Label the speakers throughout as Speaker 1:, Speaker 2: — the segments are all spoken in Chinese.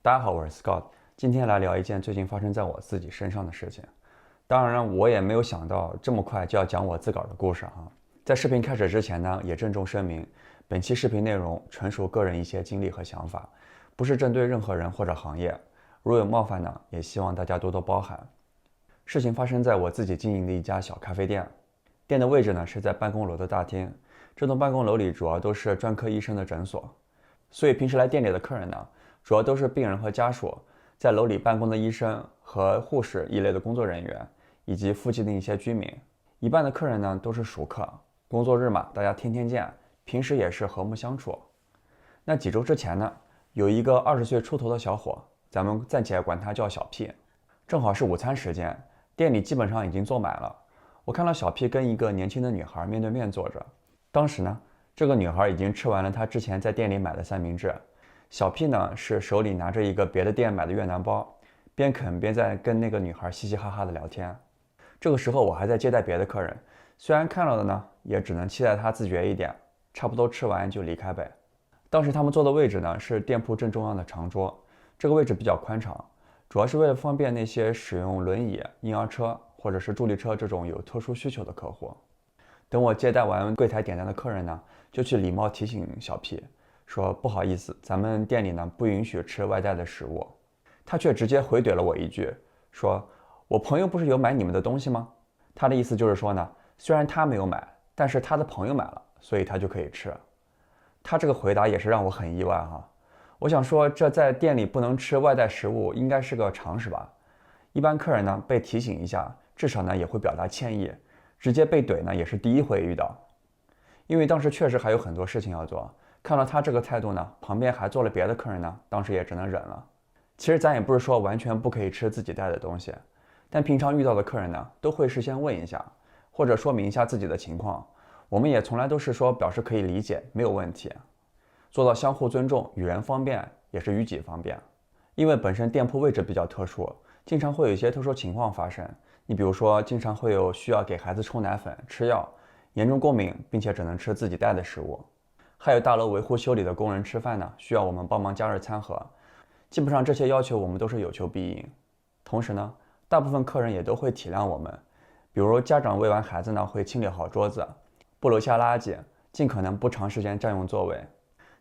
Speaker 1: 大家好，我是 Scott，今天来聊一件最近发生在我自己身上的事情。当然了，我也没有想到这么快就要讲我自个儿的故事哈。在视频开始之前呢，也郑重声明，本期视频内容纯属个人一些经历和想法，不是针对任何人或者行业。如有冒犯呢，也希望大家多多包涵。事情发生在我自己经营的一家小咖啡店，店的位置呢是在办公楼的大厅。这栋办公楼里主要都是专科医生的诊所，所以平时来店里的客人呢，主要都是病人和家属，在楼里办公的医生和护士一类的工作人员，以及附近的一些居民。一半的客人呢都是熟客，工作日嘛，大家天天见，平时也是和睦相处。那几周之前呢，有一个20岁出头的小伙，咱们暂且管他叫小 P， 正好是午餐时间，店里基本上已经坐满了。我看到小 P 跟一个年轻的女孩面对面坐着，当时呢，这个女孩已经吃完了她之前在店里买的三明治。小 P 呢是手里拿着一个别的店买的越南包，边啃边在跟那个女孩嘻嘻哈哈的聊天。这个时候我还在接待别的客人，虽然看到的呢，也只能期待他自觉一点，差不多吃完就离开呗。当时他们坐的位置呢是店铺正中央的长桌，这个位置比较宽敞，主要是为了方便那些使用轮椅、婴儿车或者是助力车这种有特殊需求的客户。等我接待完柜台点单的客人呢，就去礼貌提醒小 P， 说不好意思，咱们店里呢不允许吃外带的食物。他却直接回怼了我一句，说我朋友不是有买你们的东西吗？他的意思就是说呢，虽然他没有买，但是他的朋友买了，所以他就可以吃。他这个回答也是让我很意外哈。我想说，这在店里不能吃外带食物应该是个常识吧。一般客人呢被提醒一下，至少呢也会表达歉意，直接被怼呢也是第一回遇到。因为当时确实还有很多事情要做，看到他这个态度呢，旁边还坐了别的客人呢，当时也只能忍了。其实咱也不是说完全不可以吃自己带的东西，但平常遇到的客人呢，都会事先问一下，或者说明一下自己的情况。我们也从来都是说表示可以理解，没有问题，做到相互尊重，与人方便也是于己方便。因为本身店铺位置比较特殊，经常会有一些特殊情况发生。你比如说，经常会有需要给孩子冲奶粉、吃药，严重过敏并且只能吃自己带的食物。还有大楼维护修理的工人吃饭呢，需要我们帮忙加热餐盒。基本上这些要求我们都是有求必应。同时呢，大部分客人也都会体谅我们，比如家长喂完孩子呢，会清理好桌子，不留下垃圾，尽可能不长时间占用座位。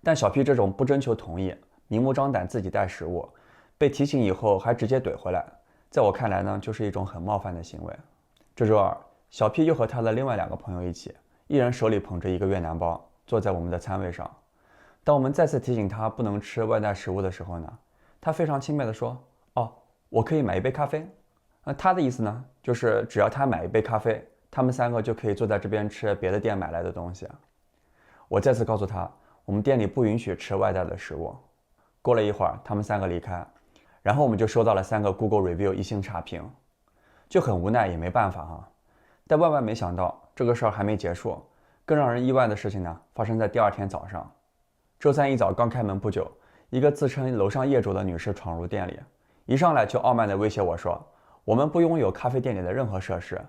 Speaker 1: 但小 P 这种不征求同意，明目张胆自己带食物，被提醒以后还直接怼回来，在我看来呢，就是一种很冒犯的行为。这周二，小 P 又和他的另外2个朋友一起，一人手里捧着一个越南包，坐在我们的餐位上。当我们再次提醒他不能吃外带食物的时候呢，他非常轻蔑地说：“哦，我可以买一杯咖啡。”他的意思呢，就是只要他买一杯咖啡，他们3个就可以坐在这边吃别的店买来的东西。我再次告诉他，我们店里不允许吃外带的食物。过了一会儿，他们3个离开，然后我们就收到了3个 Google Review 1星差评，就很无奈也没办法哈。但万万没想到，这个事儿还没结束，更让人意外的事情呢，发生在第2天早上。周三一早刚开门不久，一个自称楼上业主的女士闯入店里，一上来就傲慢地威胁我说，我们不拥有咖啡店里的任何设施，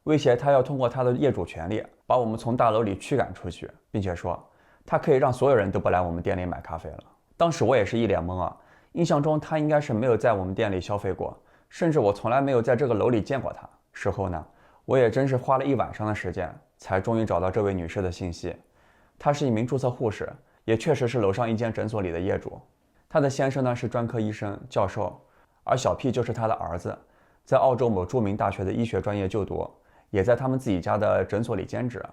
Speaker 1: 威胁她要通过她的业主权利把我们从大楼里驱赶出去，并且说她可以让所有人都不来我们店里买咖啡了。当时我也是一脸懵啊，印象中她应该是没有在我们店里消费过，甚至我从来没有在这个楼里见过她。事后呢，我也真是花了一晚上的时间，才终于找到这位女士的信息。她是一名注册护士，也确实是楼上一间诊所里的业主。她的先生呢是专科医生、教授，而小 P 就是他的儿子，在澳洲某著名大学的医学专业就读，也在他们自己家的诊所里兼职。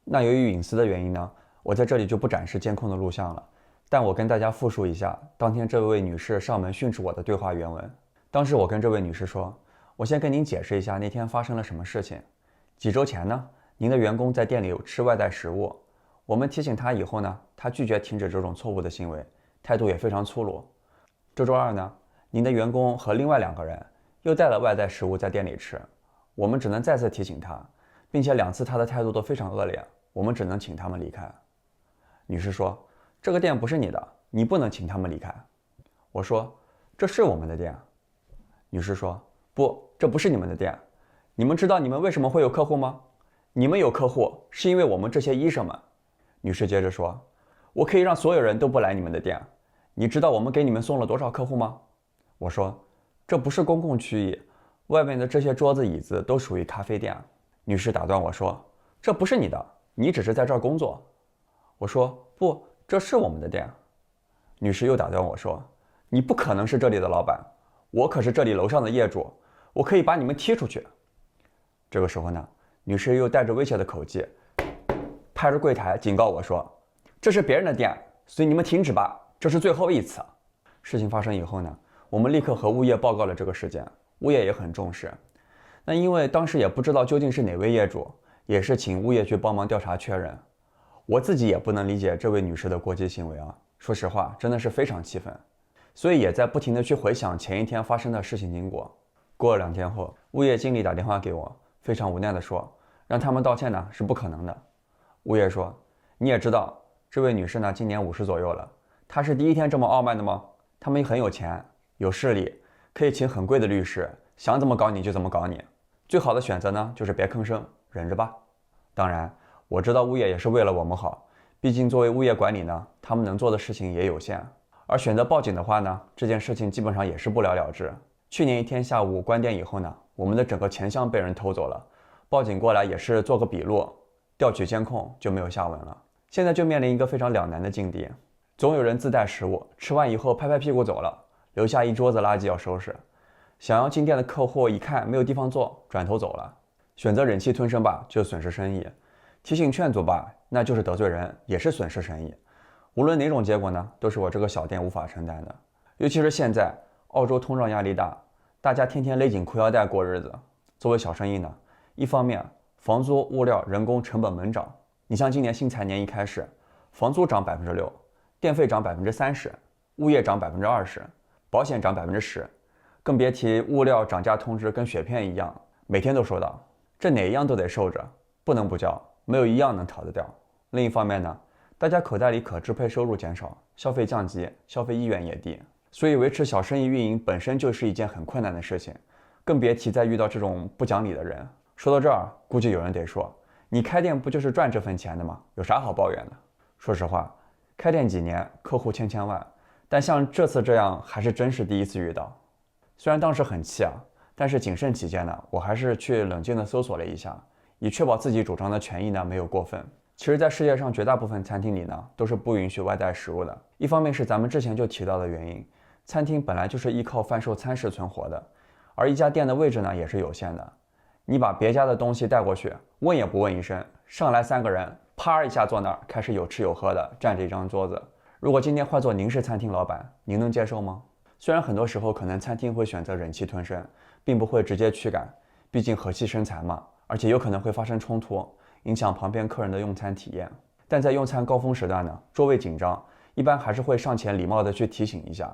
Speaker 1: 那由于隐私的原因呢，我在这里就不展示监控的录像了，但我跟大家复述一下当天这位女士上门训斥我的对话原文。当时我跟这位女士说，我先跟您解释一下那天发生了什么事情。几周前呢，您的员工在店里吃外带食物，我们提醒他以后呢，他拒绝停止这种错误的行为，态度也非常粗鲁。这周二呢，您的员工和另外2个人又带了外带食物在店里吃，我们只能再次提醒他，并且2次他的态度都非常恶劣，我们只能请他们离开。女士说，这个店不是你的，你不能请他们离开。我说，这是我们的店。女士说，不，这不是你们的店。你们知道你们为什么会有客户吗？你们有客户是因为我们这些医生们。女士接着说，我可以让所有人都不来你们的店。你知道我们给你们送了多少客户吗？我说：“这不是公共区域，外面的这些桌子椅子都属于咖啡店。”女士打断我说：“这不是你的，你只是在这儿工作。”我说：“不，这是我们的店。”女士又打断我说：“你不可能是这里的老板，我可是这里楼上的业主，我可以把你们踢出去。”这个时候呢，女士又带着威胁的口气，拍着柜台警告我说：“这是别人的店，所以你们停止吧，这是最后一次。”事情发生以后呢，我们立刻和物业报告了这个事件，物业也很重视。那因为当时也不知道究竟是哪位业主，也是请物业去帮忙调查确认。我自己也不能理解这位女士的过激行为啊，说实话，真的是非常气愤。所以也在不停地去回想前一天发生的事情经过。过了2天后，物业经理打电话给我，非常无奈地说，让他们道歉呢是不可能的。物业说：“你也知道，这位女士呢今年50左右了，她是第一天这么傲慢的吗？他们很有钱，有势力，可以请很贵的律师，想怎么搞你就怎么搞你。最好的选择呢就是别吭声，忍着吧。”当然，我知道物业也是为了我们好，毕竟作为物业管理呢，他们能做的事情也有限。而选择报警的话呢，这件事情基本上也是不了了之。去年一天下午关店以后呢，我们的整个钱箱被人偷走了，报警过来也是做个笔录，调取监控就没有下文了。现在就面临一个非常两难的境地，总有人自带食物，吃完以后拍拍屁股走了，留下一桌子垃圾要收拾。想要进店的客户一看没有地方坐，转头走了。选择忍气吞声吧，就损失生意；提醒劝阻吧，那就是得罪人，也是损失生意。无论哪种结果呢，都是我这个小店无法承担的。尤其是现在，澳洲通胀压力大，大家天天勒紧裤腰带过日子。作为小生意呢，一方面房租、物料、人工成本猛涨。你像今年新财年一开始，房租涨6%，电费涨30%，物业涨20%，保险涨10%，更别提物料涨价通知跟雪片一样，每天都收到。这哪一样都得受着，不能不交，没有一样能逃得掉。另一方面呢，大家口袋里可支配收入减少，消费降级，消费意愿也低，所以维持小生意运营本身就是一件很困难的事情，更别提再遇到这种不讲理的人。说到这儿，估计有人得说，你开店不就是赚这份钱的吗？有啥好抱怨的？说实话，开店几年，客户千万，但像这次这样还是真是第一次遇到。虽然当时很气啊，但是谨慎起见呢，我还是去冷静地搜索了一下，以确保自己主张的权益呢没有过分。其实在世界上绝大部分餐厅里呢，都是不允许外带食物的。一方面是咱们之前就提到的原因，餐厅本来就是依靠贩售餐食存活的，而一家店的位置呢也是有限的。你把别家的东西带过去，问也不问一声，上来3个人，啪一下坐那儿，开始有吃有喝的，占着一张桌子。如果今天换做您是餐厅老板，您能接受吗？虽然很多时候可能餐厅会选择忍气吞声，并不会直接驱赶，毕竟和气生财嘛，而且有可能会发生冲突，影响旁边客人的用餐体验。但在用餐高峰时段呢，座位紧张，一般还是会上前礼貌的去提醒一下。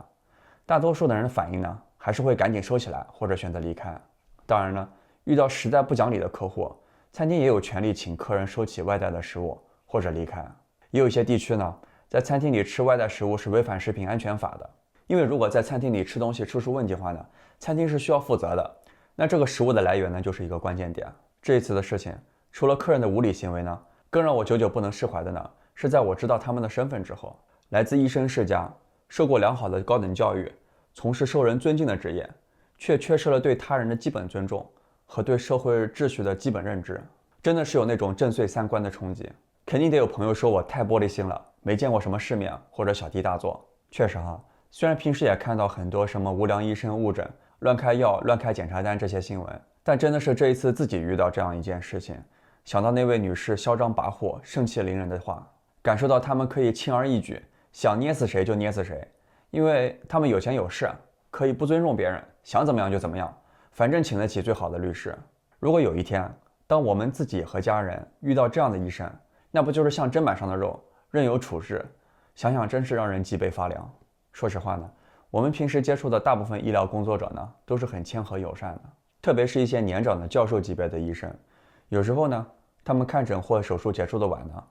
Speaker 1: 大多数的人的反应呢，还是会赶紧收起来，或者选择离开。当然呢，遇到实在不讲理的客户，餐厅也有权利请客人收起外带的食物或者离开。也有一些地区呢，在餐厅里吃外带食物是违反食品安全法的，因为如果在餐厅里吃东西吃出问题的话呢，餐厅是需要负责的。那这个食物的来源呢，就是一个关键点。这一次的事情，除了客人的无理行为呢，更让我久久不能释怀的呢，是在我知道他们的身份之后，来自医生世家，受过良好的高等教育，从事受人尊敬的职业，却缺失了对他人的基本尊重和对社会秩序的基本认知，真的是有那种震碎3观的冲击。肯定得有朋友说我太玻璃心了，没见过什么世面，或者小题大做。确实哈，虽然平时也看到很多什么无良医生误诊、乱开药、乱开检查单这些新闻，但真的是这一次自己遇到这样一件事情，想到那位女士嚣张跋扈、盛气凌人的话，感受到他们可以轻而易举，想捏死谁就捏死谁，因为他们有钱有势，可以不尊重别人，想怎么样就怎么样，反正请得起最好的律师。如果有一天，当我们自己和家人遇到这样的医生，那不就是像砧板上的肉，任由处置？想想真是让人脊背发凉。说实话呢，我们平时接触的大部分医疗工作者呢，都是很谦和友善的，特别是一些年长的教授级别的医生。有时候呢，他们看诊或手术结束的晚呢，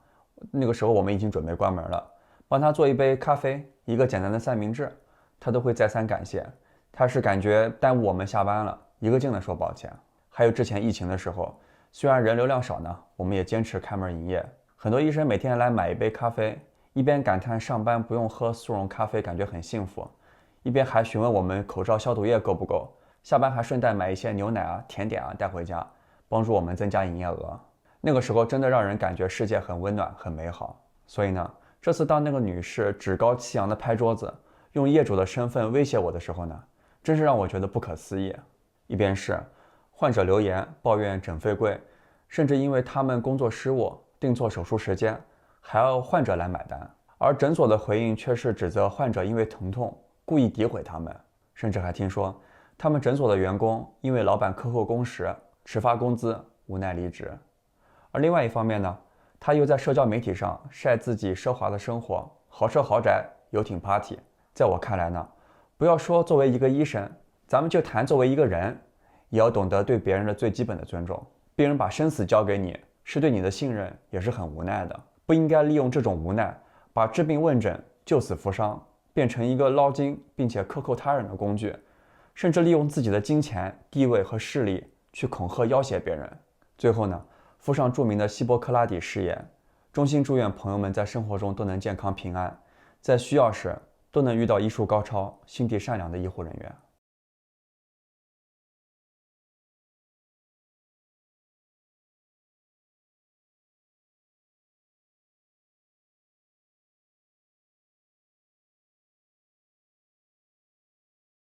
Speaker 1: 那个时候我们已经准备关门了，帮他做一杯咖啡，一个简单的三明治，他都会再三感谢。他是感觉耽误我们下班了，一个劲的说抱歉。还有之前疫情的时候，虽然人流量少呢，我们也坚持开门营业。很多医生每天来买一杯咖啡，一边感叹上班不用喝速溶咖啡感觉很幸福，一边还询问我们口罩消毒液够不够，下班还顺带买一些牛奶啊、甜点啊带回家，帮助我们增加营业额。那个时候真的让人感觉世界很温暖、很美好。所以呢，这次当那个女士趾高气扬地拍桌子，用业主的身份威胁我的时候呢，真是让我觉得不可思议。一边是患者留言抱怨诊费贵，甚至因为他们工作失误定错手术时间，还要患者来买单，而诊所的回应却是指责患者因为疼痛故意诋毁他们，甚至还听说他们诊所的员工因为老板克扣工时迟发工资无奈离职。而另外一方面呢，他又在社交媒体上晒自己奢华的生活，豪车豪宅游艇 party。 在我看来呢，不要说作为一个医生，咱们就谈作为一个人，也要懂得对别人的最基本的尊重。病人把生死交给你，是对你的信任，也是很无奈的。不应该利用这种无奈，把治病问诊、救死扶伤变成一个捞金并且克扣他人的工具，甚至利用自己的金钱、地位和势力去恐吓要挟别人。最后呢，附上著名的希波克拉底誓言，衷心祝愿朋友们在生活中都能健康平安，在需要时都能遇到医术高超、心地善良的医护人员。